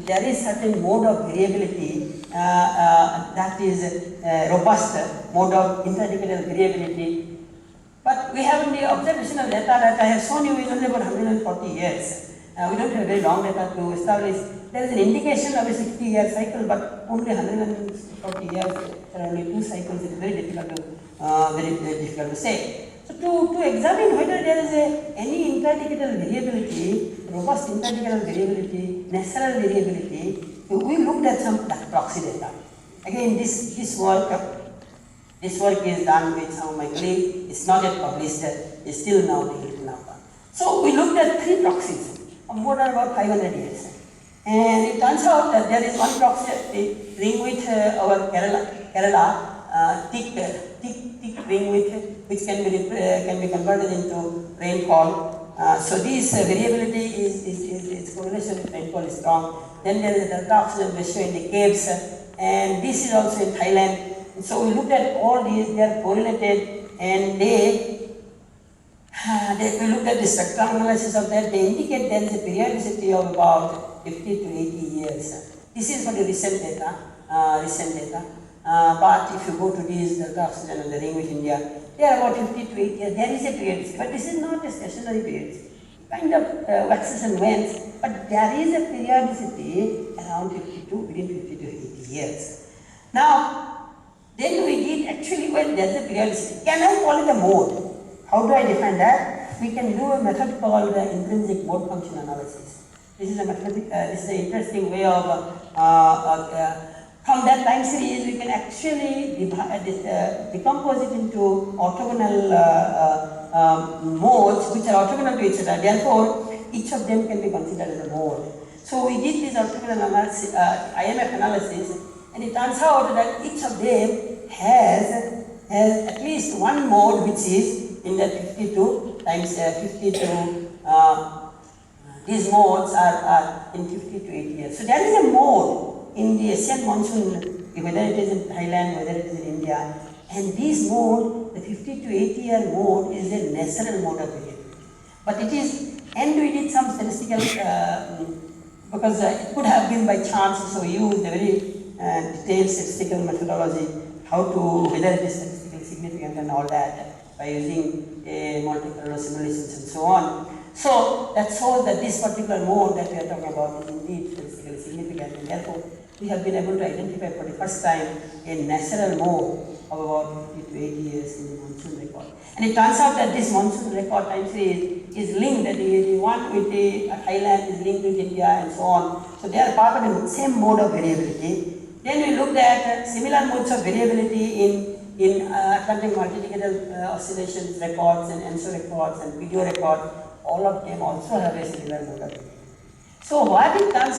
there is certain mode of variability that is robust mode of interdecadal variability. But we have the observational data that I have shown you is only about 140 years. We don't have very long data to establish. There is an indication of a 60-year cycle, but only 140 years, there are only 2 cycles. It is very difficult to say. So to examine whether there is any interdecadal variability, robust interdecadal variability, natural variability, we looked at some proxy data. Again, this work is done with some of my colleagues. It's not yet published. It's still now being written up. So we looked at 3 proxies of more than about 500 years. And it turns out that there is one proxy ring with our Kerala thick ring with which can be converted into rainfall. So this variability is correlation with rainfall is strong. Then there is a delta oxygen ratio in the caves, and this is also in Thailand. And so we looked at all these; they are correlated, and we looked at the spectral analysis of that. They indicate there is a periodicity of about 50 to 80 years. This is for the recent data. But if you go to these delta oxygen and the ring with India, they are about 50 to 80 years. There is a periodicity, but this is not a stationary periodicity. Kind of waxes and wanes, but there is a periodicity around within 50 to 80 years. Now, then we did actually, well, there is a periodicity. Can I call it a mode? How do I define that? We can do a method called intrinsic mode function analysis. This is a method. This is an interesting way of from that time series we can actually decompose it into orthogonal modes which are orthogonal to each other. Therefore, each of them can be considered as a mode. So we did this orthogonal analysis, IMF analysis, and it turns out that each of them has at least one mode which is in the 52 times 52. These modes are in 50 to 80 years. So there is a mode in the Asian monsoon, whether it is in Thailand, whether it is in India, and this mode, the 50 to 80 year mode, is a natural mode of variability. But it is, and we did some statistical, because it could have been by chance, so we used a very detailed statistical methodology, whether it is statistically significant and all that, by using multi-color simulations and so on. So that shows that this particular mode that we are talking about is indeed statistically significant, and therefore we have been able to identify for the first time a natural mode of about 50 to 80 years in the monsoon record. And it turns out that this monsoon record time series is linked, the one with the Thailand is linked with India and so on. So they are part of the same mode of variability. Then we looked at similar modes of variability in Atlantic multidecadal oscillations records and ENSO records and video records. All of them also have a similar mode of variability. So what it turns